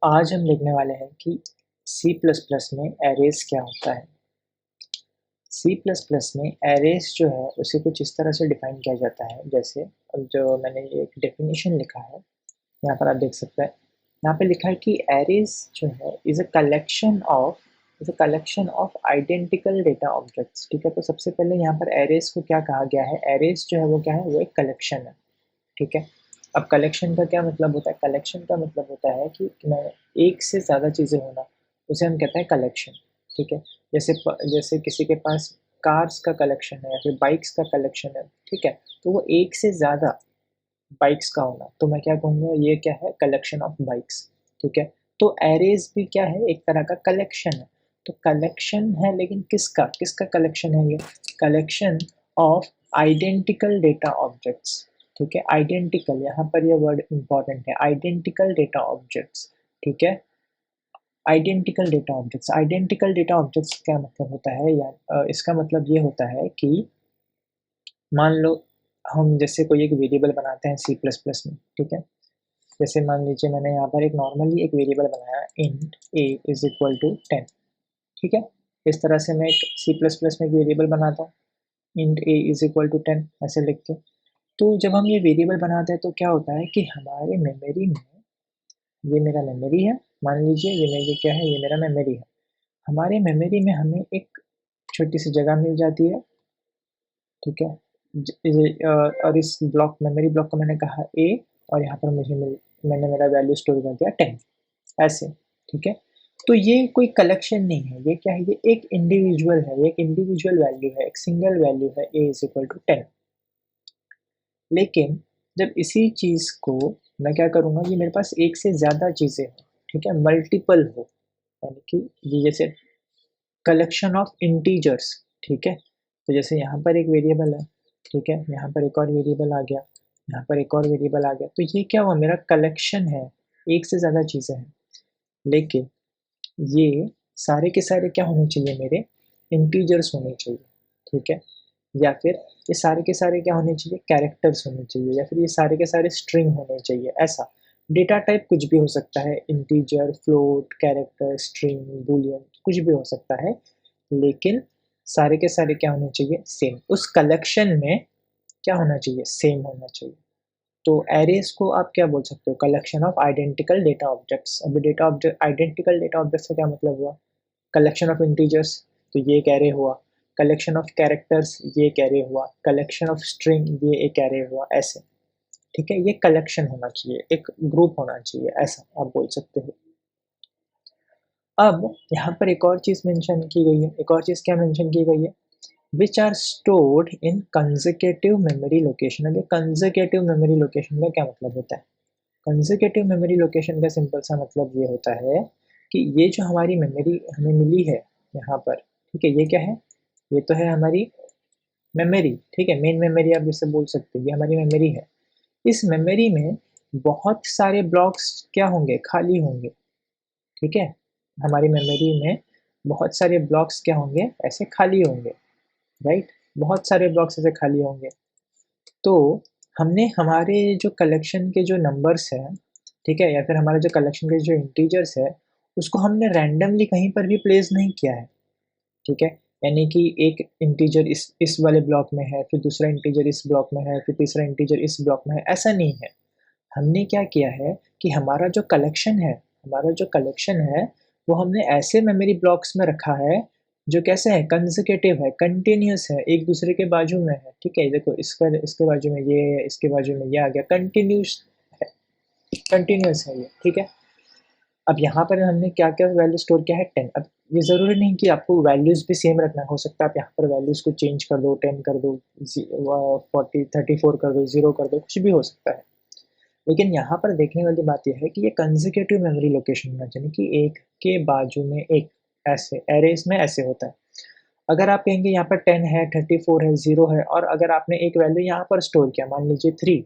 आज हम देखने वाले हैं कि सी प्लस प्लस में एरेज क्या होता है। सी प्लस प्लस में एरेज जो है उसे कुछ इस तरह से डिफाइन किया जाता है, जैसे अब जो मैंने एक डेफिनेशन लिखा है यहाँ पर आप देख सकते हैं। यहाँ पे लिखा है कि एरेज जो है is a collection of identical data objects. ठीक है, तो सबसे पहले यहाँ पर एरेज को क्या कहा गया है, एरेज जो है वो क्या है, वो एक कलेक्शन है। ठीक है, अब कलेक्शन का क्या मतलब होता है, कलेक्शन का मतलब होता है कि मैं एक से ज़्यादा चीज़ें होना, उसे हम कहते हैं कलेक्शन। ठीक है, जैसे किसी के पास कार्स का कलेक्शन है या फिर बाइक्स का कलेक्शन है। ठीक है, तो वो एक से ज़्यादा बाइक्स का होना, तो मैं क्या कहूँगा, ये क्या है, कलेक्शन ऑफ बाइक्स। ठीक है, तो एरेज भी क्या है, एक तरह का कलेक्शन है। तो कलेक्शन है, लेकिन किसका किसका कलेक्शन है, ये collection of identical data objects. ठीक है, आइडेंटिकल, यहाँ पर ये वर्ड इंपॉर्टेंट है, आइडेंटिकल डेटा ऑब्जेक्ट्स। ठीक है, आइडेंटिकल डेटा ऑब्जेक्ट्स क्या मतलब होता है, या इसका मतलब ये होता है कि मान लो हम जैसे कोई एक वेरिएबल बनाते हैं सी प्लस प्लस में। ठीक है, जैसे मान लीजिए मैंने यहाँ पर एक नॉर्मली एक वेरिएबल बनाया, int a is equal to 10। ठीक है, इस तरह से मैं एक सी प्लस प्लस में एक वेरिएबल बनाता हूँ, int a is equal to 10 ऐसे लिख के। तो जब हम ये वेरिएबल बनाते हैं तो क्या होता है कि हमारे मेमोरी में, ये मेरा मेमोरी है, मान लीजिए ये क्या है, ये मेरा मेमोरी है। हमारे मेमोरी में हमें एक छोटी सी जगह मिल जाती है। ठीक है, और इस ब्लॉक, मेमोरी ब्लॉक को मैंने कहा ए, और यहाँ पर मैंने मेरा वैल्यू स्टोर कर दिया 10 ऐसे। ठीक है, तो ये कोई कलेक्शन नहीं है, ये क्या है, ये एक इंडिविजुअल है, ये एक इंडिविजुअल वैल्यू है, एक सिंगल वैल्यू है, ए इज इक्वल टू 10। लेकिन जब इसी चीज़ को मैं क्या करूँगा, ये मेरे पास एक से ज़्यादा चीज़ें हो, ठीक है, मल्टीपल हो, यानी कि ये जैसे कलेक्शन ऑफ इंटीजर्स। ठीक है, तो जैसे यहाँ पर एक वेरिएबल है, ठीक है, यहाँ पर एक और वेरिएबल आ गया, यहाँ पर एक और वेरिएबल आ गया, तो ये क्या हुआ, मेरा कलेक्शन है, एक से ज़्यादा चीज़ें हैं। लेकिन ये सारे के सारे क्या होने चाहिए, मेरे इंटीजर्स होने चाहिए। ठीक है, या फिर ये सारे के सारे क्या होने चाहिए, कैरेक्टर्स होने चाहिए, या फिर ये सारे के सारे स्ट्रिंग होने चाहिए। ऐसा डेटा टाइप कुछ भी हो सकता है, integer, float, character, string, Boolean, कुछ भी हो सकता है, लेकिन सारे के सारे क्या होने चाहिए, सेम। उस कलेक्शन में क्या होना चाहिए, सेम होना चाहिए। तो एरेज को आप क्या बोल सकते हो, collection of identical data objects. अभी data object, identical data objects का क्या मतलब हुआ, कलेक्शन ऑफ इंटीजर्स, तो ये एक एरे हुआ, कलेक्शन ऑफ कैरेक्टर्स, ये एक एरे हुआ, कलेक्शन ऑफ स्ट्रिंग, ये एक एरे हुआ, ऐसे। ठीक है, ये कलेक्शन होना चाहिए, एक ग्रुप होना चाहिए, ऐसा आप बोल सकते हो। अब यहाँ पर एक और चीज़ मेंशन की गई है, एक और चीज़ क्या मेंशन की गई है, which are stored in consecutive memory location. अब ये कंसेक्यूटिव मेमोरी लोकेशन का क्या मतलब होता है, कंसेक्यूटिव मेमोरी लोकेशन का सिंपल सा मतलब ये होता है कि ये जो हमारी मेमोरी हमें मिली है यहाँ पर, ठीक है, ये क्या है, ये तो है हमारी मेमोरी। ठीक है, मेन मेमोरी आप जिसे बोल सकते हो, ये हमारी मेमोरी है। इस मेमोरी में बहुत सारे ब्लॉक्स क्या होंगे, खाली होंगे। ठीक है, हमारी मेमोरी में बहुत सारे ब्लॉक्स क्या होंगे, ऐसे खाली होंगे, राइट, बहुत सारे ब्लॉक्स ऐसे खाली होंगे। तो हमने हमारे जो कलेक्शन के जो नंबर्स हैं, ठीक है, या फिर हमारे जो कलेक्शन के जो इंटीजर्स है, उसको हमने रैंडमली कहीं पर भी प्लेस नहीं किया है। ठीक है, यानी कि एक इंटीजर इस वाले ब्लॉक में है, फिर दूसरा इंटीजर इस ब्लॉक में है, फिर तीसरा इंटीजर इस ब्लॉक में है, ऐसा नहीं है। हमने क्या किया है कि हमारा जो कलेक्शन है वो हमने ऐसे मेमोरी ब्लॉक्स में रखा है जो कैसे है, कंसेक्यूटिव है, कंटिन्यूस है, एक दूसरे के बाजू में है। ठीक है, देखो इसका इसके बाजू में ये है, इसके बाजू में ये आ गया, है, कंटिन्यूस है ये। ठीक है, अब यहाँ पर हमने क्या क्या वैल्यू स्टोर किया है, 10। अब ये ज़रूरी नहीं कि आपको वैल्यूज़ भी सेम रखना, हो सकता है आप यहाँ पर वैल्यूज़ को चेंज कर दो, 10 कर दो, 40 34 कर दो, 0 कर दो, कुछ भी हो सकता है। लेकिन यहाँ पर देखने वाली बात यह है कि ये कंसेक्यूटिव मेमोरी लोकेशन होना चाहिए, कि एक के बाजू में एक, ऐसे एरेज में ऐसे होता है। अगर आप कहेंगे यहाँ पर 10 है, 34 है, 0 है, और अगर आपने एक वैल्यू यहाँ पर स्टोर किया, मान लीजिए 3,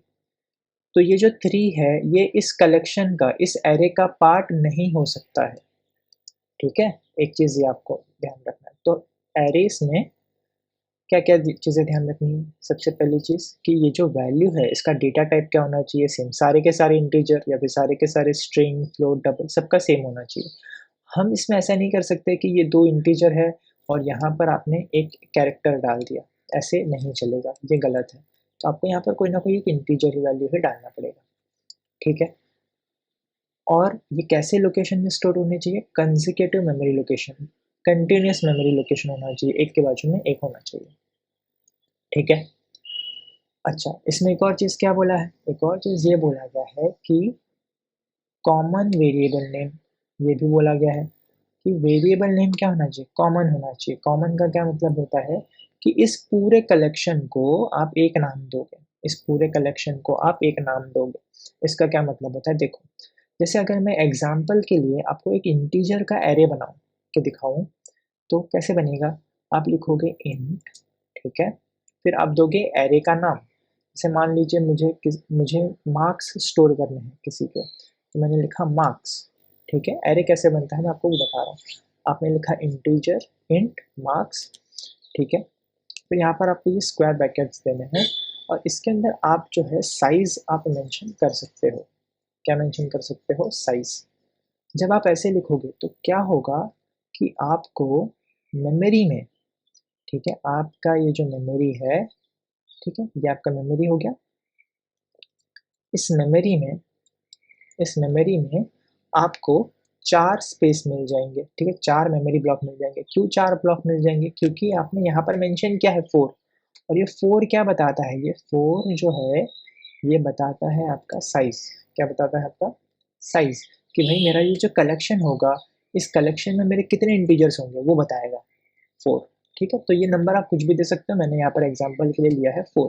तो ये जो 3 है ये इस कलेक्शन का, इस एरे का पार्ट नहीं हो सकता है। ठीक है, एक चीज़ ये आपको ध्यान रखना है। तो एरेस में क्या क्या चीज़ें ध्यान रखनी है? सबसे पहली चीज़ कि ये जो वैल्यू है इसका डेटा टाइप क्या होना चाहिए, सेम सारे के सारे इंटीजर या फिर सारे के सारे स्ट्रिंग, फ्लोट, डबल सबका सेम होना चाहिए। हम इसमें ऐसा नहीं कर सकते कि ये 2 इंटीजर है और यहाँ पर आपने एक कैरेक्टर डाल दिया, ऐसे नहीं चलेगा, ये गलत है। तो आपको यहाँ पर कोई ना कोई एक इंटीजर की वैल्यू ही डालना पड़ेगा, ठीक है? और ये कैसे लोकेशन में स्टोर होने चाहिए? Consecutive memory location, continuous memory location होना चाहिए, एक के बाजू में एक होना चाहिए, ठीक है? अच्छा, इसमें एक और चीज़ क्या बोला है? एक और चीज़ ये बोला गया है कि कॉमन वेरिएबल नेम, ये भी बोला गया है कि वेरिएबल नेम क्या होना चाहिए? कॉमन होना चाहिए। कॉमन का क्या मतलब होता है कि इस पूरे कलेक्शन को आप एक नाम दोगे, इस पूरे कलेक्शन को आप एक नाम दोगे। इसका क्या मतलब होता है? देखो, जैसे अगर मैं एग्ज़ाम्पल के लिए आपको एक इंटीजर का एरे बनाऊँ के दिखाऊँ, तो कैसे बनेगा? आप लिखोगे इंट, ठीक है? फिर आप दोगे एरे का नाम। जैसे मान लीजिए मुझे मार्क्स स्टोर करने हैं किसी के, तो मैंने लिखा मार्क्स, ठीक है? एरे कैसे बनता है मैं आपको बता रहा हूँ। आपने लिखा इंटीजर इंट मार्क्स, ठीक है? फिर यहाँ पर आपको ये स्क्वायर ब्रैकेट्स देने हैं और इसके अंदर आप जो है साइज़ आप मेंशन कर सकते हो। क्या मेंशन कर सकते हो? साइज़। जब आप ऐसे लिखोगे तो क्या होगा कि आपको मेमोरी में, ठीक है? आपका ये जो मेमोरी है, ठीक है? ये आपका मेमोरी हो गया। इस मेमोरी में इस मेमोरी में आपको 4 स्पेस मिल जाएँगे, ठीक है? 4 मेमोरी ब्लॉक मिल जाएँगे। क्यों 4 ब्लॉक मिल जाएँगे? क्योंकि आपने यहाँ पर मेंशन किया है 4 और ये 4 क्या बताता है? ये 4 जो है, ये बताता है आपका साइज़। क्या बताता है आपका? साइज़, कि भाई मेरा ये जो कलेक्शन होगा, इस कलेक्शन में मेरे कितने इंटीजर्स होंगे, वो बताएगा 4, ठीक है? तो ये नंबर आप कुछ भी दे सकते हो, मैंने यहाँ पर एग्ज़ाम्पल के लिए लिया है 4।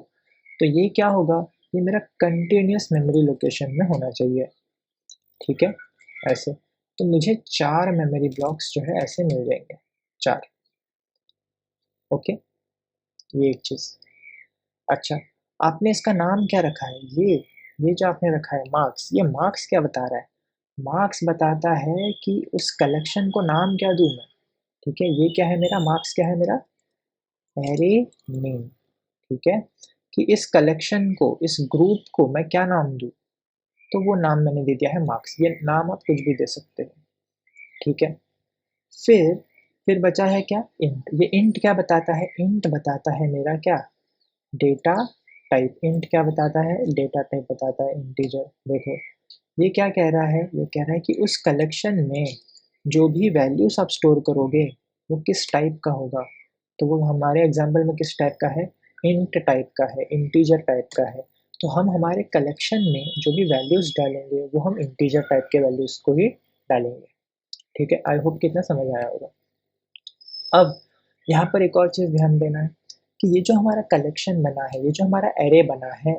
तो ये क्या होगा? ये मेरा कंटीन्यूअस मेमोरी लोकेशन में होना चाहिए, ठीक है? ऐसे। तो मुझे 4 मेमोरी ब्लॉक्स जो है ऐसे मिल जाएँगे, 4, ओके? ये एक चीज़। अच्छा, आपने इसका नाम क्या रखा है? ये जो आपने रखा है मार्क्स, ये मार्क्स क्या बता रहा है? मार्क्स बताता है कि उस कलेक्शन को नाम क्या दूँ मैं, ठीक है? ये क्या है मेरा? मार्क्स क्या है मेरा? एरे नेम, ठीक है? कि इस कलेक्शन को, इस ग्रुप को मैं क्या नाम दूँ? तो वो नाम मैंने दे दिया है मार्क्स। ये नाम आप कुछ भी दे सकते हो, ठीक है? फिर फिर बचा है क्या? इंट। ये इंट क्या बताता है? इंट बताता है मेरा क्या? Data type. इंट क्या बताता है? डेटा टाइप बताता है, इंटीजर। देखो, ये क्या कह रहा है? ये कह रहा है कि उस कलेक्शन में जो भी वैल्यूज़ आप स्टोर करोगे, वो किस टाइप का होगा? तो वो हमारे एग्ज़ाम्पल में किस टाइप का है? इंट टाइप का है, इंटीजर टाइप का है। तो हम हमारे कलेक्शन में जो भी वैल्यूज़ डालेंगे, वो हम इंटीजर टाइप के वैल्यूज़ को ही डालेंगे, ठीक है? आई होप कि इतना समझ आया होगा। अब यहाँ पर एक और चीज़ ध्यान देना है कि ये जो हमारा कलेक्शन बना है, ये जो हमारा एरे बना है,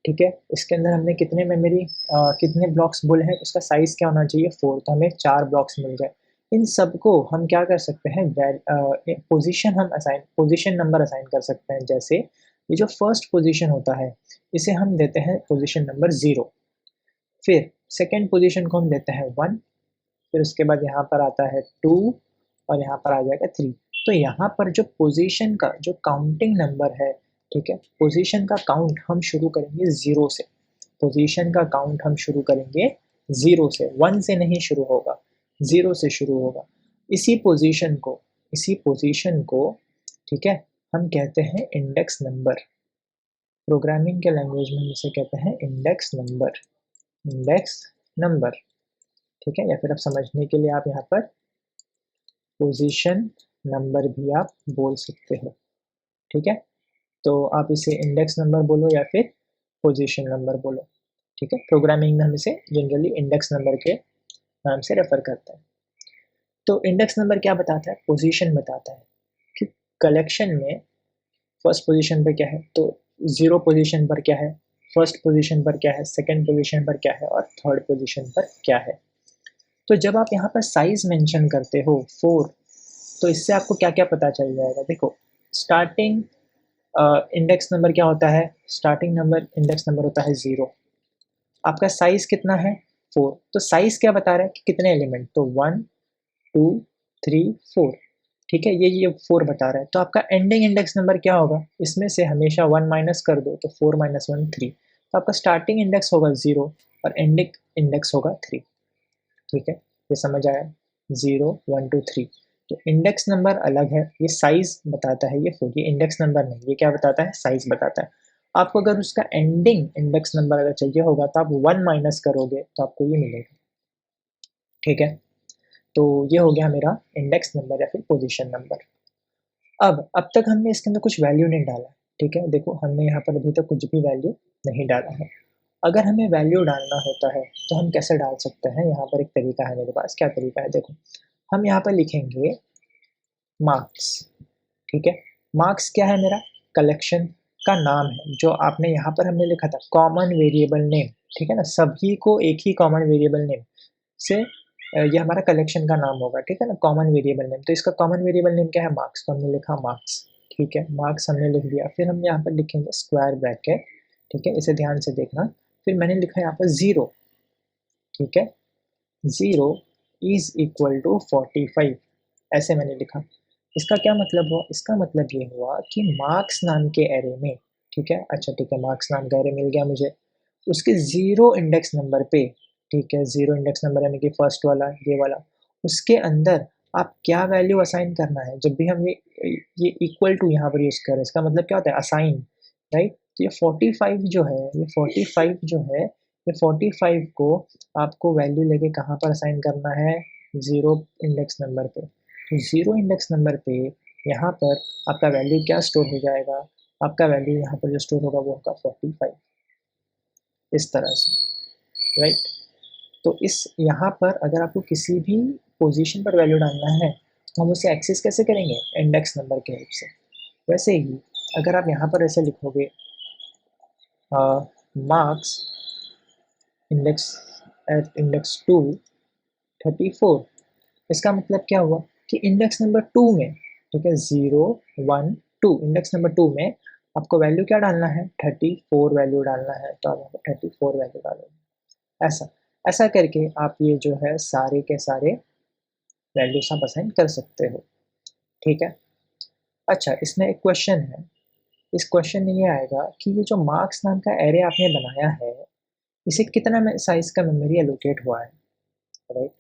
ठीक है? इसके अंदर हमने कितने ब्लॉक्स बोले हैं, उसका साइज़ क्या होना चाहिए? 4, तो हमें 4 ब्लॉक्स मिल गए। इन सबको हम क्या कर सकते हैं? पोज़ीशन नंबर असाइन कर सकते हैं। जैसे ये जो फर्स्ट पोज़ीशन होता है, इसे हम देते हैं पोज़ीशन नंबर 0, फिर सेकंड पोज़ीशन को हम देते हैं 1, फिर उसके बाद यहाँ पर आता है 2 और यहाँ पर आ जाएगा 3। तो यहाँ पर जो पोजीशन का जो काउंटिंग नंबर है, ठीक है? पोजीशन का काउंट हम शुरू करेंगे 0 से। पोजीशन का काउंट हम शुरू करेंगे 0 से, 1 से नहीं शुरू होगा, 0 से शुरू होगा। इसी पोजीशन को, ठीक है, हम कहते हैं इंडेक्स नंबर। प्रोग्रामिंग के लैंग्वेज में हम इसे कहते हैं इंडेक्स नंबर, इंडेक्स नंबर, ठीक है? या फिर आप समझने के लिए आप यहाँ पर पोजीशन नंबर भी आप बोल सकते हो, ठीक है? तो आप इसे इंडेक्स नंबर बोलो या फिर पोजीशन नंबर बोलो, ठीक है? प्रोग्रामिंग में हम इसे जनरली इंडेक्स नंबर के नाम से रेफर करते हैं। तो इंडेक्स नंबर क्या बताता है? पोजीशन बताता है कि कलेक्शन में फर्स्ट पोजीशन पर क्या है, तो 0 पोजीशन पर क्या है, फर्स्ट पोजीशन पर क्या है, सेकंड पोजीशन पर क्या है और थर्ड पोजीशन पर क्या है। तो जब आप यहाँ पर साइज़ मेंशन करते हो 4, तो इससे आपको क्या-क्या पता चल जाएगा। देखो, स्टार्टिंग इंडेक्स नंबर क्या होता है? स्टार्टिंग नंबर इंडेक्स नंबर होता है 0। आपका साइज़ कितना है? 4। तो साइज़ क्या बता रहा है कि कितने एलिमेंट? तो 1, 2, 3, 4। ठीक है, ये 4 बता रहा है, तो आपका एंडिंग इंडेक्स नंबर क्या होगा, इसमें से हमेशा 1 माइनस कर दो तो 4 माइनस 1 3, तो आपका स्टार्टिंग इंडेक्स होगा 0 और एंडिंग इंडेक्स होगा 3। ठीक है, ये समझ आया, 0 1 2 3। तो इंडेक्स नंबर अलग है, ये साइज बताता है, ये इंडेक्स नंबर नहीं, ये क्या बताता है, साइज बताता है। आपको अगर उसका एंडिंग इंडेक्स नंबर अगर चाहिए होगा तो आप 1 माइनस करोगे तो आपको ये मिलेगा। ठीक है, तो ये हो गया मेरा इंडेक्स नंबर या फिर पोजीशन नंबर। अब तक हमने इसके अंदर कुछ वैल्यू नहीं डाला। ठीक है, देखो हमने यहाँ पर अभी तक कुछ भी वैल्यू नहीं डाला है। अगर हमें वैल्यू डालना होता है तो हम कैसे डाल सकते हैं, यहाँ पर एक तरीका है मेरे पास। क्या तरीका है, देखो हम यहाँ पर लिखेंगे मार्क्स। ठीक है, मार्क्स क्या है, मेरा कलेक्शन का नाम है, जो आपने यहाँ पर हमने लिखा था कॉमन वेरिएबल नेम। ठीक है ना, सभी को एक ही कॉमन वेरिएबल नेम से ये हमारा कलेक्शन का नाम होगा। ठीक है ना, कॉमन वेरिएबल नेम, तो इसका कॉमन वेरिएबल नेम क्या है, मार्क्स, तो हमने लिखा मार्क्स। ठीक है, मार्क्स हमने लिख दिया, फिर हम यहाँ पर लिखेंगे स्क्वायर ब्रैकेट। ठीक है, इसे ध्यान से देखना, फिर मैंने लिखा यहाँ पर 0। ठीक है, 0 इज इक्वल टू 45, ऐसे मैंने लिखा। इसका क्या मतलब हुआ, इसका मतलब ये हुआ कि मार्क्स नाम के एरे में, ठीक है, अच्छा ठीक है, मार्क्स नाम का एरे मिल गया मुझे, उसके 0 इंडेक्स नंबर पे, ठीक है, 0 इंडेक्स नंबर यानी कि फर्स्ट वाला, ये वाला, उसके अंदर आप क्या वैल्यू असाइन करना है। जब भी हम ये इक्वल टू यहाँ पर यूज़ करें, इसका मतलब क्या होता है, असाइन, राइट। तो ये 45 जो है, ये 45 जो है, ये 45 को आपको वैल्यू लेके कहाँ पर असाइन करना है, 0 इंडेक्स नंबर पे। तो 0 इंडेक्स नंबर पे यहाँ पर आपका वैल्यू क्या स्टोर हो जाएगा, आपका वैल्यू यहाँ पर जो स्टोर होगा वो होगा 45, इस तरह से, राइट। तो इस यहाँ पर अगर आपको किसी भी पोजीशन पर वैल्यू डालना है तो हम उसे एक्सेस कैसे करेंगे, इंडेक्स नंबर के हेल्प से। वैसे ही अगर आप यहाँ पर ऐसे लिखोगे मार्क्स इंडेक्स एट इंडेक्स 2 34, इसका मतलब क्या हुआ कि इंडेक्स नंबर 2 में, ठीक है, 0 1 2, इंडेक्स नंबर 2 में आपको वैल्यू क्या डालना है, 34 वैल्यू डालना है, तो आप यहाँ पर 34 वैल्यू डालोगे। ऐसा ऐसा करके आप ये जो है सारे के सारे वैल्यूज आप असाइन कर सकते हो। ठीक है, अच्छा इसमें एक क्वेश्चन है, इस क्वेश्चन में ये आएगा कि ये जो मार्क्स नाम का एरे आपने बनाया है, इसे कितना साइज का मेमोरी एलोकेट हुआ है, राइट।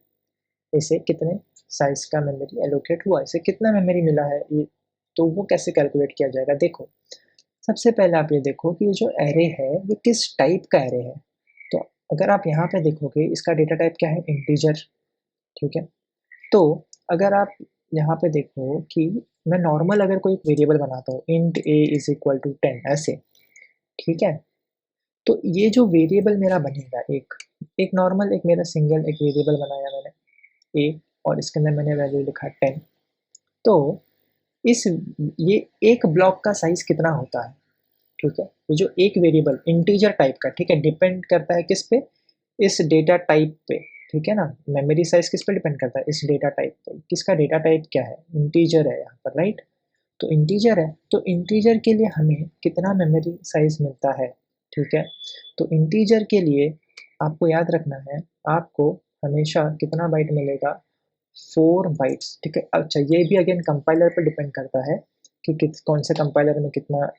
इसे कितने साइज का मेमोरी एलोकेट हुआ, इसे कितना मेमोरी मिला है, ये तो वो कैसे कैलकुलेट किया जाएगा। देखो सबसे पहले आप ये देखो कि ये जो एरे है वो किस टाइप का एरे है। तो अगर आप यहाँ पे देखोगे इसका डेटा टाइप क्या है, इंटीजर। ठीक है, तो अगर आप यहाँ पे देखो कि मैं नॉर्मल अगर कोई वेरिएबल बनाता हूँ int a is equal to 10 ऐसे, ठीक है, तो ये जो वेरिएबल मेरा बनेगा एक नॉर्मल एक मेरा सिंगल एक वेरिएबल बनाया मैंने a, और इसके अंदर मैंने वैल्यू लिखा 10। तो इस ये एक ब्लॉक का साइज कितना होता है, ठीक है, ये जो एक वेरिएबल इंटीजर टाइप का, ठीक है, डिपेंड करता है किस पे, इस डेटा टाइप पे। ठीक है ना, मेमोरी साइज किस पे डिपेंड करता है, इस डेटा टाइप पे। किसका डेटा टाइप क्या है, इंटीजर है यहाँ पर, राइट। तो इंटीजर है, तो इंटीजर के लिए हमें कितना मेमोरी साइज मिलता है। ठीक है, तो इंटीजर के लिए आपको याद रखना है, आपको हमेशा कितना बाइट मिलेगा, 4 बाइट्स। ठीक है, अच्छा ये भी अगेन कंपाइलर पर डिपेंड करता है कि कौन से कंपाइलर में कितना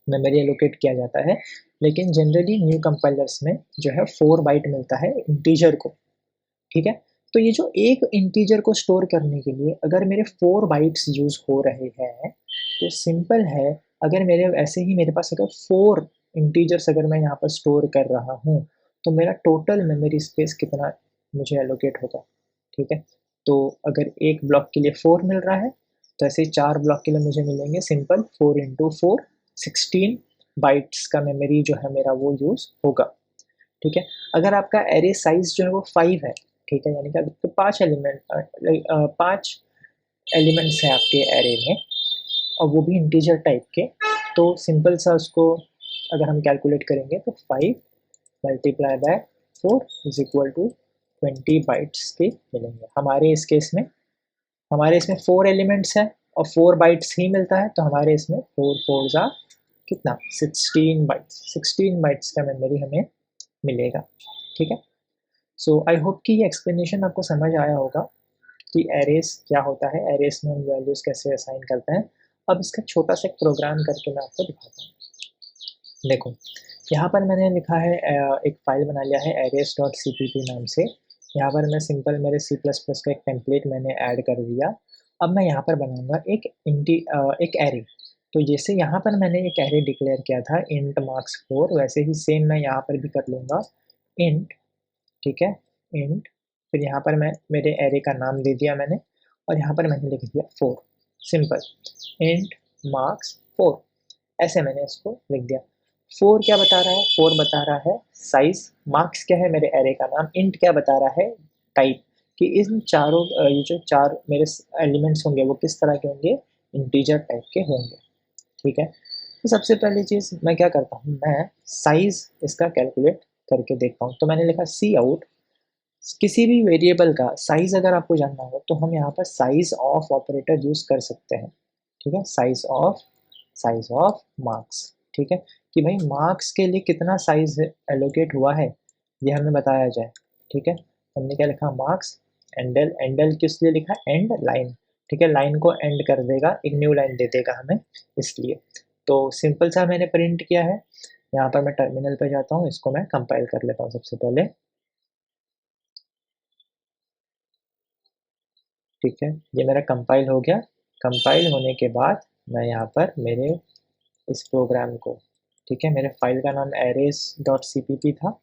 मेमोरी एलोकेट किया जाता है, लेकिन जनरली न्यू कंपाइलर्स में जो है 4 बाइट मिलता है इंटीजर को। ठीक है, तो ये जो एक इंटीजर को स्टोर करने के लिए अगर मेरे 4 बाइट्स यूज़ हो रहे हैं तो सिंपल है, अगर मेरे ऐसे ही मेरे पास अगर 4 इंटीजर्स अगर मैं यहाँ पर स्टोर कर रहा हूँ तो मेरा टोटल मेमोरी स्पेस कितना मुझे एलोकेट होगा। ठीक है, तो अगर एक ब्लॉक के लिए 4 मिल रहा है तो ऐसे ही 4 ब्लॉक के लिए मुझे मिलेंगे सिंपल 4 इंटू 4 16 बाइट्स का मेमोरी जो है मेरा वो यूज़ होगा। ठीक है, अगर आपका एरे साइज जो है वो 5 है, ठीक है, यानी कि तो 5 एलिमेंट्स हैं आपके एरे में और वो भी इंटीजर टाइप के, तो सिंपल सा उसको अगर हम कैलकुलेट करेंगे तो 5 multiply by 4 is equal to 20 bytes के मिलेंगे। हमारे इसमें 4 एलिमेंट्स हैं और 4 बाइट्स ही मिलता है, तो हमारे इसमें 4 4 जा कितना 16 बाइट्स का मेमोरी हमें मिलेगा। ठीक है, सो आई होप कि ये एक्सप्लेनेशन आपको समझ आया होगा। कि एरेस क्या होता है, एरेस में हम वैल्यूज़ कैसे असाइन करते हैं। अब इसका छोटा सा एक प्रोग्राम करके मैं आपको दिखाता हूँ। देखो यहाँ पर मैंने लिखा है एक फ़ाइल बना लिया है arrays.cpp नाम से। यहाँ पर मैं सिंपल मेरे C++ का एक टेम्पलेट मैंने ऐड कर दिया। अब मैं यहाँ पर बनाऊँगा एक एरे। तो जैसे यहाँ पर मैंने एक एरे डिक्लेयर किया था int marks4, वैसे ही सेम मैं यहाँ पर भी कर लूँगा int, ठीक है, int, फिर यहाँ पर मैं मेरे एरे का नाम दे दिया मैंने, और यहाँ पर मैंने लिख दिया 4, सिंपल int marks4, ऐसे मैंने इसको लिख दिया। 4 क्या बता रहा है, 4 बता रहा है साइज, मार्क्स क्या है मेरे एरे का नाम, इंट क्या बता रहा है टाइप, कि इन चारों ये जो चार मेरे एलिमेंट्स होंगे वो किस तरह के होंगे, इंटीजर टाइप के होंगे, ठीक है। तो सबसे पहली चीज़ मैं क्या करता हूँ, मैं साइज इसका कैलकुलेट करके देखता हूँ। तो मैंने लिखा सी आउट, किसी भी वेरिएबल का साइज अगर आपको जानना हो तो हम यहाँ पर साइज ऑफ ऑपरेटर यूज़ कर सकते हैं, ठीक है, साइज ऑफ मार्क्स, ठीक है, कि भाई मार्क्स के लिए कितना साइज एलोकेट हुआ है ये हमें बताया जाए, ठीक है। हमने क्या लिखा, मार्क्स एंडल, एंडल किस लिए लिखा, एंड लाइन, ठीक है, लाइन को एंड कर देगा, एक न्यू लाइन दे देगा हमें, इसलिए। तो सिंपल सा मैंने प्रिंट किया है। यहाँ पर मैं टर्मिनल पे जाता हूँ, इसको मैं कंपाइल कर लेता हूँ सबसे पहले, ठीक है, ये मेरा कंपाइल हो गया। कंपाइल होने के बाद मैं यहाँ पर मेरे इस प्रोग्राम को, ठीक है, मेरे फाइल का नाम arrays.cpp था,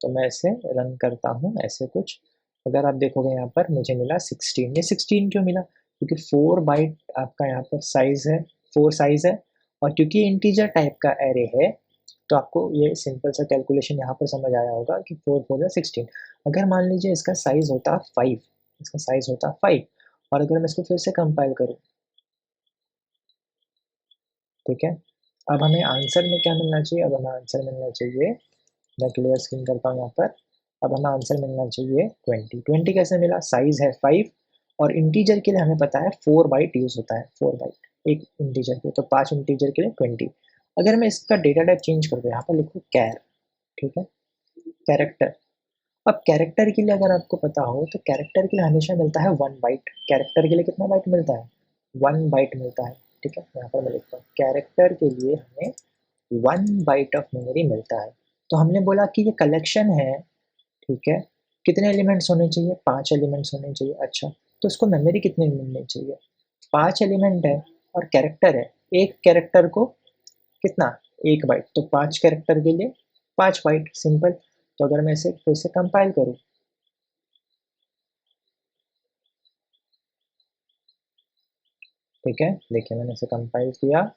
तो मैं इसे रन करता हूँ ऐसे कुछ। अगर आप देखोगे यहाँ पर मुझे मिला 16। ये 16 क्यों मिला, क्योंकि 4 बाइट आपका यहाँ पर साइज़ है, 4 साइज़ है, और क्योंकि इंटीजर टाइप का एरे है तो आपको ये सिंपल सा कैलकुलेशन यहाँ पर समझ आया होगा कि 4 4 16। अगर मान लीजिए इसका साइज़ होता 5, इसका साइज़ होता 5, और अगर मैं इसको फिर से कंपाइल करूँ, ठीक है, अब हमें आंसर में क्या मिलना चाहिए, अब हमें आंसर मिलना चाहिए, मैं क्लियर स्क्रीन करता हूँ यहाँ पर, अब हमें आंसर मिलना चाहिए 20। 20 कैसे मिला, साइज़ है 5, और इंटीजर के लिए हमें पता है 4 बाइट यूज़ होता है, 4 बाइट एक इंटीजर के, तो 5 इंटीजर के लिए 20। अगर मैं इसका डेटा टाइप चेंज कर दूँ, यहाँ पर लिखूँ कैर, ठीक है, कैरेक्टर। अब कैरेक्टर के लिए अगर आपको पता हो तो कैरेक्टर के लिए हमेशा मिलता है 1 बाइट। कैरेक्टर के लिए कितना बाइट मिलता है, 1 बाइट मिलता है, ठीक है। यहाँ पर मैं लिखता हूँ कैरेक्टर के लिए हमें 1 बाइट ऑफ मेमोरी मिलता है। तो हमने बोला कि ये कलेक्शन है, ठीक है, कितने एलिमेंट्स होने चाहिए, 5 एलिमेंट्स होने चाहिए। अच्छा, तो उसको मेमोरी कितनी मिलनी चाहिए, 5 एलिमेंट है और कैरेक्टर है, एक कैरेक्टर को कितना, 1 बाइट, तो 5 कैरेक्टर के लिए 5 बाइट, सिंपल। तो अगर मैं इसे फिर से कंपाइल करूँ, ठीक है, देखिए मैंने इसे कंपाइल किया,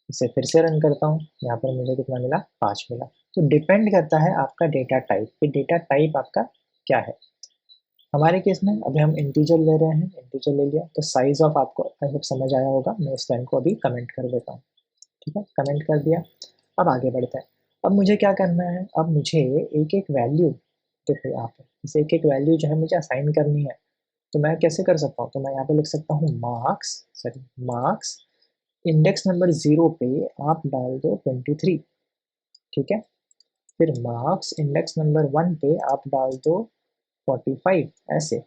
इसे फिर से रन करता हूँ, यहाँ पर मुझे कितना मिला, 5 मिला। तो डिपेंड करता है आपका डेटा टाइप, कि डेटा टाइप आपका क्या है। हमारे केस में अभी हम इंटीजर ले रहे हैं, इंटीजर ले लिया, तो साइज ऑफ आपको आई होप समझ आया होगा। मैं इस लाइन को अभी कमेंट कर देता हूँ, ठीक है, कमेंट कर दिया। अब आगे बढ़ते हैं। अब मुझे क्या करना है, अब मुझे एक एक वैल्यू, देखो यहाँ पर इसे एक एक वैल्यू जो है मुझे असाइन करनी है। तो मैं कैसे कर सकता हूँ, तो मैं यहाँ पे लिख सकता हूँ मार्क्स इंडेक्स नंबर 0 पे आप डाल दो 23, ठीक है, फिर मार्क्स इंडेक्स नंबर 1 पे आप डाल दो 45, ऐसे,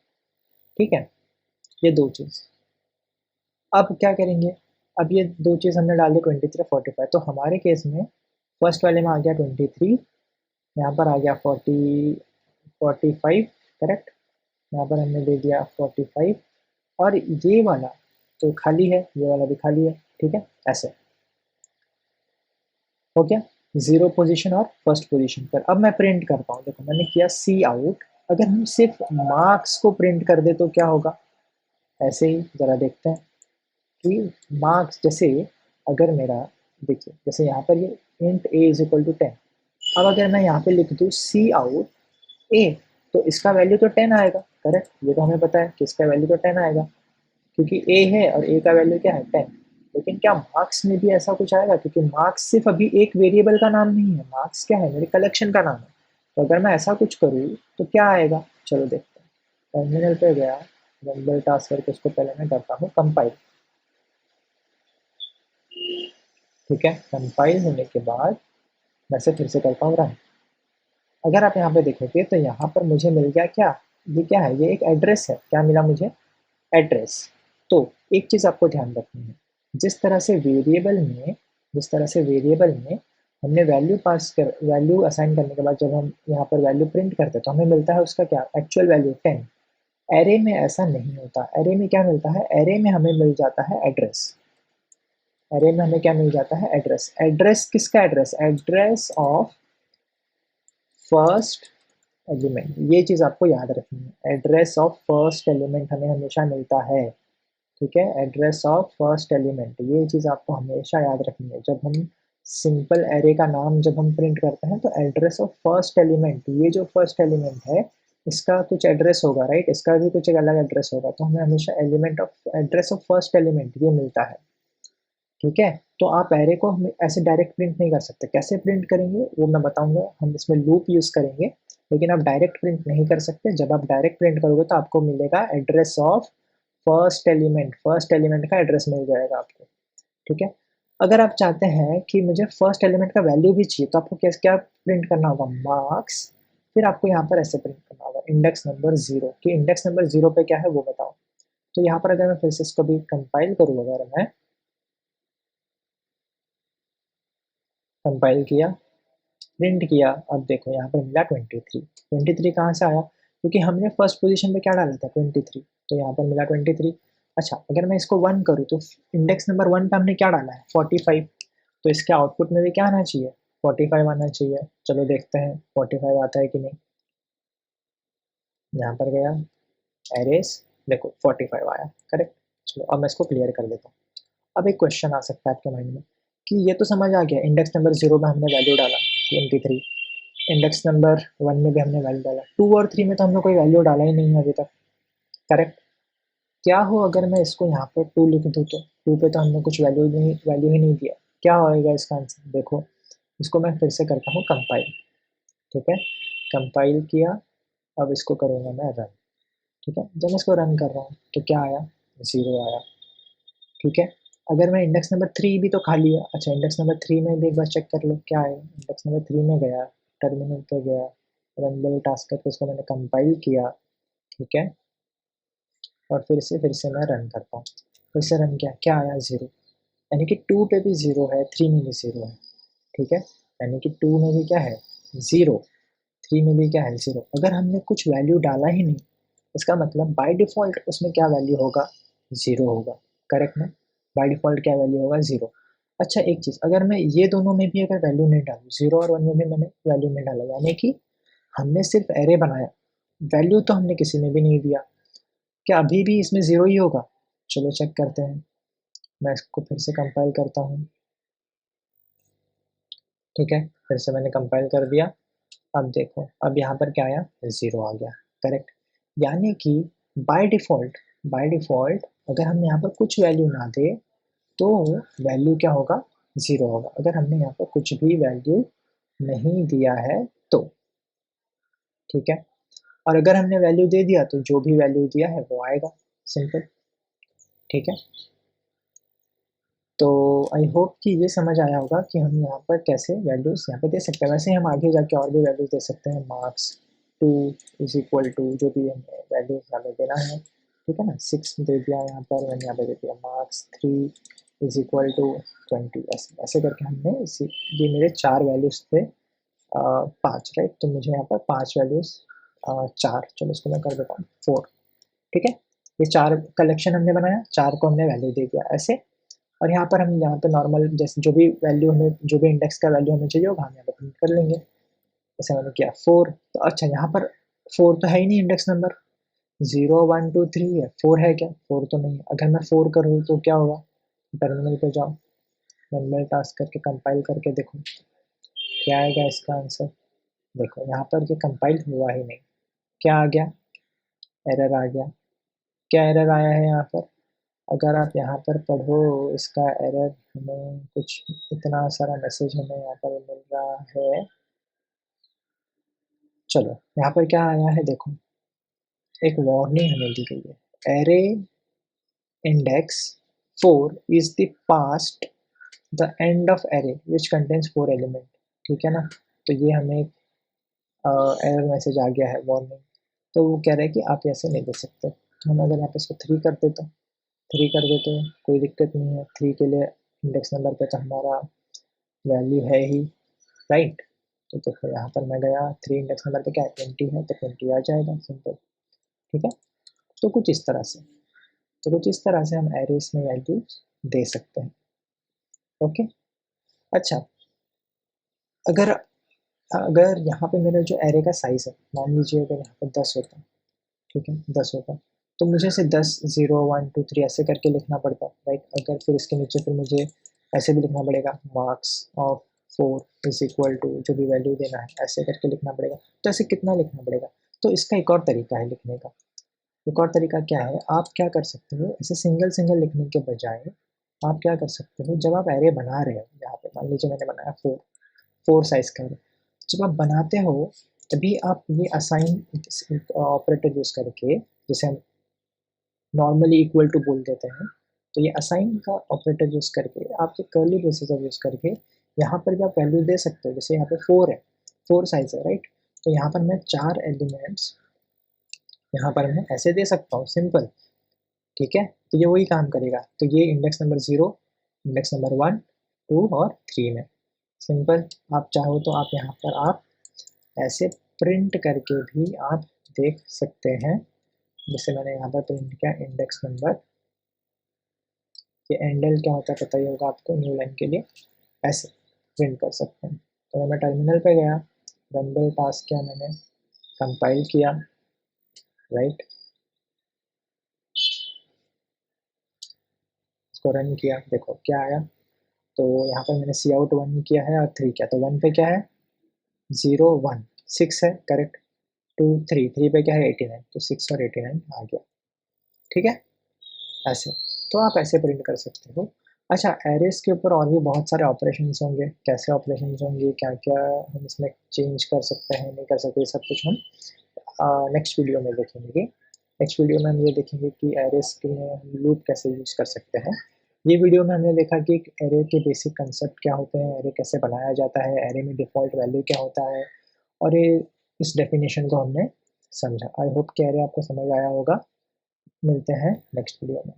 ठीक है, ये दो चीज़। अब क्या करेंगे, अब ये दो चीज़ हमने डाल दी 23 45, तो हमारे केस में फर्स्ट वाले में आ गया 23, यहाँ पर आ गया 45, करेक्ट, यहाँ पर हमने दे दिया 45, और ये वाला तो खाली है, ये वाला भी खाली है, ठीक है, ऐसे हो गया 0 पोजीशन और फर्स्ट पोजीशन पर। अब मैं प्रिंट करता हूँ, देखो मैंने किया सी आउट, अगर हम सिर्फ मार्क्स को प्रिंट कर दे तो क्या होगा, ऐसे ही ज़रा देखते हैं कि मार्क्स, जैसे अगर मेरा, देखिए जैसे यहाँ पर ये int a is equal to 10, अब अगर मैं यहाँ पे लिख दूँ सी आउट ए, तो इसका वैल्यू तो 10 आएगा, करेक्ट, ये तो हमें पता है कि इसका वैल्यू तो 10 आएगा, क्योंकि ए है और ए का वैल्यू क्या है 10। लेकिन क्या मार्क्स में भी ऐसा कुछ आएगा, क्योंकि मार्क्स सिर्फ अभी एक वेरिएबल का नाम नहीं है, मार्क्स क्या है, मेरे कलेक्शन का नाम है। तो अगर मैं ऐसा कुछ करूँ तो क्या आएगा, चलो देखते हैं। टर्मिनल पे गया, रंबल टास्क करके उसको पहले मैं करता हूँ कंपाइल, ठीक है, कंपाइल होने के बाद मैं से फिर से करता हूँ रन। अगर आप यहाँ पे देखोगे तो यहाँ पर मुझे मिल गया क्या, ये क्या है, ये एक एड्रेस है, क्या मिला मुझे, एड्रेस। तो एक चीज़ आपको ध्यान रखनी है, जिस तरह से वेरिएबल में हमने वैल्यू पास कर, वैल्यू असाइन करने के बाद जब हम यहाँ पर वैल्यू प्रिंट करते हैं तो हमें मिलता है उसका क्या, एक्चुअल वैल्यू 10। एरे में ऐसा नहीं होता, एरे में क्या मिलता है, एरे में हमें मिल जाता है एड्रेस। एरे में हमें क्या मिल जाता है, एड्रेस। एड्रेस किसका address, address of first element. ये चीज़ आपको याद रखनी है, एड्रेस ऑफ फर्स्ट एलिमेंट हमें हमेशा मिलता है। ठीक है, एड्रेस ऑफ फर्स्ट एलिमेंट, ये चीज़ आपको हमेशा याद रखनी है। जब हम सिंपल एरे का नाम जब हम प्रिंट करते हैं तो एड्रेस ऑफ फर्स्ट एलिमेंट, ये जो फर्स्ट एलिमेंट है इसका कुछ एड्रेस होगा, राइट, इसका भी कुछ एक अलग एड्रेस होगा, तो हमें हमेशा element of address of first element ये मिलता है। ठीक है, तो आप एरे को ऐसे डायरेक्ट प्रिंट नहीं कर सकते, कैसे प्रिंट करेंगे वो मैं बताऊंगा, हम इसमें लूप यूज़ करेंगे, लेकिन आप डायरेक्ट प्रिंट नहीं कर सकते। जब आप डायरेक्ट प्रिंट करोगे तो आपको मिलेगा address of first element, first element का एड्रेस मिल जाएगा आपको। ठीक है, अगर आप चाहते हैं कि मुझे फर्स्ट एलिमेंट का वैल्यू भी चाहिए तो आपको क्या क्या प्रिंट करना होगा, मार्क्स, फिर आपको यहाँ पर ऐसे प्रिंट करना होगा इंडेक्स नंबर 0, कि इंडेक्स नंबर 0 पे क्या है वो बताओ। तो यहाँ पर अगर मैं फिर से इसको भी कंपाइल करूँ, अगर मैं कंपाइल किया, प्रिंट किया, अब देखो यहाँ पर मिला 23। 23 कहाँ से आया, क्योंकि हमने फर्स्ट पोजीशन पे क्या डाला था, 23, तो यहाँ पर मिला 23। अच्छा, अगर मैं इसको 1 करूँ तो इंडेक्स नंबर 1 पे हमने क्या डाला है, 45, तो इसके आउटपुट में भी क्या आना चाहिए, 45 आना चाहिए। चलो देखते हैं 45 आता है कि नहीं। यहाँ पर गया एरेस, देखो 45 आया, करेक्ट। चलो अब मैं इसको क्लियर कर देता हूँ। अब एक क्वेश्चन आ सकता है आपके माइंड में कि ये तो समझ आ गया, इंडेक्स नंबर 0 में हमने वैल्यू डाला 23, इंडेक्स नंबर 1 में भी हमने वैल्यू डाला, 2 और 3 में तो हमने कोई वैल्यू डाला ही नहीं है अभी तक, करेक्ट। क्या हो अगर मैं इसको यहाँ पर 2 लिख दूँ, तो 2 पे तो हमने कुछ वैल्यू ही नहीं दिया, क्या होएगा इसका आंसर, देखो इसको मैं फिर से करता हूँ कंपाइल। ठीक है, कंपाइल किया, अब इसको करूँगा मैं रन। ठीक है, जब मैं इसको रन कर रहा हूँ तो क्या आया, 0 आया। ठीक है, अगर मैं इंडेक्स नंबर 3 भी तो खाली है, अच्छा इंडेक्स नंबर 3 में भी एक बार चेक कर लो क्या है, इंडेक्स नंबर 3 में गया, टर्मिनल पे गया, रन वाले टास्क करके इसको मैंने कंपाइल किया। ठीक है, और फिर से मैं रन करता हूँ, फिर से रन किया, क्या आया, 0, यानी कि 2 पे भी 0 है, 3 में भी 0 है। ठीक है, यानी कि 2 में भी क्या है, 0, 3 में भी क्या है, 0। अगर हमने कुछ वैल्यू डाला ही नहीं, इसका मतलब बाय डिफ़ॉल्ट उसमें क्या वैल्यू होगा, 0 होगा, करेक्ट ना। बाय डिफ़ॉल्ट क्या वैल्यू होगा, 0। अच्छा एक चीज़, अगर मैं ये दोनों में भी अगर वैल्यू नहीं डालूँ, 0 और 1 में भी मैंने वैल्यू नहीं डाला, यानी कि हमने सिर्फ एरे बनाया, वैल्यू तो हमने किसी में भी नहीं दिया, क्या अभी भी इसमें 0 ही होगा। चलो चेक करते हैं, मैं इसको फिर से कंपाइल करता हूँ। ठीक है, फिर से मैंने कंपाइल कर दिया, अब देखो अब यहाँ पर क्या आया, 0 आ गया, करेक्ट। यानी कि बाय डिफ़ॉल्ट अगर हम यहाँ पर कुछ वैल्यू ना दें तो वैल्यू क्या होगा, 0 होगा। अगर हमने यहाँ पर कुछ भी वैल्यू नहीं दिया है तो, ठीक है, और अगर हमने वैल्यू दे दिया तो जो भी वैल्यू दिया है वो आएगा, सिंपल। ठीक है, तो आई होप कि ये समझ आया होगा कि हम यहाँ पर कैसे वैल्यूज़ यहाँ पे दे सकते हैं। वैसे हम आगे जाके और भी वैल्यूज़ दे सकते हैं, मार्क्स 2 इज़ इक्वल टू जो भी हमें वैल्यूज़ यहाँ पे देना है। ठीक है ना, 6 दे दिया यहाँ पर, मैंने यहाँ पे दे दिया मार्क्स 3 इज़ इक्वल टू 20, ऐसे ऐसे करके हमने ये मेरे 4 वैल्यूज़ थे, 5, राइट, तो मुझे यहाँ पर 5 वैल्यूज़, 4, चलो इसको मैं कर देता हूँ 4। ठीक है, ये 4 कलेक्शन हमने बनाया, 4 को हमने वैल्यू दे दिया ऐसे। और यहाँ पर हम यहाँ पे नॉर्मल जैसे जो भी वैल्यू हमें, जो भी इंडेक्स का वैल्यू हमें चाहिए होगा हम यहाँ पे प्रिंट कर लेंगे। जैसे मैंने किया 4, तो अच्छा यहाँ पर 4 तो है ही नहीं इंडेक्स नंबर, 0 1 2 3 है, 4 है क्या, 4 तो नहीं है। अगर मैं 4 करूँ तो क्या होगा, टर्मिनल पे जाओ, मैनुअल टास्क करके कंपाइल करके देखो क्या आएगा इसका आंसर। देखो यहाँ पर ये कंपाइल हुआ ही नहीं, क्या आ गया, एरर आ गया। क्या एरर आया है यहाँ पर, अगर आप यहाँ पर पढ़ो इसका एरर, हमें कुछ इतना सारा मैसेज हमें यहाँ पर मिल रहा है। चलो यहाँ पर क्या आया है देखो, एक वार्निंग हमें दी गई है, array index 4 is the past the end of array which contains 4 element. ठीक है ना, तो ये हमें एरर मैसेज आ गया है, वार्निंग। तो वो कह रहा है कि आप ऐसे नहीं दे सकते। तो हम अगर यहाँ पे इसको 3 कर देते, 3 कर देते कोई दिक्कत नहीं है। 3 के लिए इंडेक्स नंबर पे तो हमारा वैल्यू है ही, राइट। तो देखो यहाँ पर मैं गया, 3 इंडेक्स नंबर पे क्या है 20 है, तो 20 आ जाएगा, सिंपल, ठीक है। तो कुछ इस तरह से, हम एरेस में वैल्यू दे सकते हैं, ओके। अच्छा, अगर अगर यहाँ पे मेरा जो एरे का साइज है, मान लीजिए अगर यहाँ पर 10 होता, ठीक है, 10 होता, तो मुझे इसे 10 0 1 2 3 ऐसे करके लिखना पड़ता, राइट। अगर फिर इसके नीचे फिर मुझे ऐसे भी लिखना पड़ेगा, marks of 4 is equal to जो भी वैल्यू देना है, ऐसे करके लिखना पड़ेगा। तो ऐसे कितना लिखना पड़ेगा? तो इसका एक और तरीका है लिखने का। एक और तरीका क्या है, आप क्या कर सकते हो, ऐसे सिंगल सिंगल लिखने के बजाय आप क्या कर सकते हो, जब आप एरे बना रहे हो, यहाँ पे मान लीजिए मैंने बनाया 4 साइज का एरे, जब आप बनाते हो तभी आप ये असाइन ऑपरेटर यूज़ करके, जैसे हम नॉर्मली इक्वल टू बोल देते हैं, तो ये असाइन का ऑपरेटर यूज़ करके आप ये कर्ली ब्रेसेस का यूज़ करके यहाँ पर भी आप वैल्यू दे सकते हो। जैसे यहाँ पे 4 है, 4 साइज है, राइट। तो यहाँ पर मैं 4 एलिमेंट्स यहाँ पर मैं ऐसे दे सकता हूँ, सिंपल, ठीक है। तो ये वही काम करेगा। तो ये इंडेक्स नंबर 0, इंडेक्स नंबर 1 2 और 3 में, सिंपल। आप चाहो तो आप यहाँ पर आप ऐसे प्रिंट करके भी आप देख सकते हैं। जैसे मैंने यहाँ पर प्रिंट किया इंडेक्स नंबर, ये एंडल क्या होता है पता ही होगा आपको, न्यू लाइन के लिए ऐसे प्रिंट कर सकते हैं। तो मैं टर्मिनल पे गया, रन बाय पास किया मैंने, कंपाइल किया, राइट, इसको रन किया, देखो क्या आया। तो यहाँ पर मैंने सी आउट 1 किया है और 3 किया, तो 1 पे क्या है 0 1 6 है, करेक्ट। 2 3 3 पे क्या है 89, तो 6 और 89 आ गया, ठीक है। ऐसे तो आप ऐसे प्रिंट कर सकते हो। अच्छा, एरेस के ऊपर और भी बहुत सारे ऑपरेशंस होंगे, कैसे ऑपरेशंस होंगे, क्या क्या हम इसमें चेंज कर सकते हैं, नहीं कर सकते, सब कुछ हम नेक्स्ट वीडियो में देखेंगे। नेक्स्ट वीडियो में हम ये देखेंगे कि एरेस के लिए हम लूप कैसे यूज़ कर सकते हैं। ये वीडियो में हमने देखा कि एरे के बेसिक कंसेप्ट क्या होते हैं, एरे कैसे बनाया जाता है, एरे में डिफ़ॉल्ट वैल्यू क्या होता है, और ये इस डेफिनेशन को हमने समझा। आई होप कि एरे आपको समझ आया होगा। मिलते हैं नेक्स्ट वीडियो में।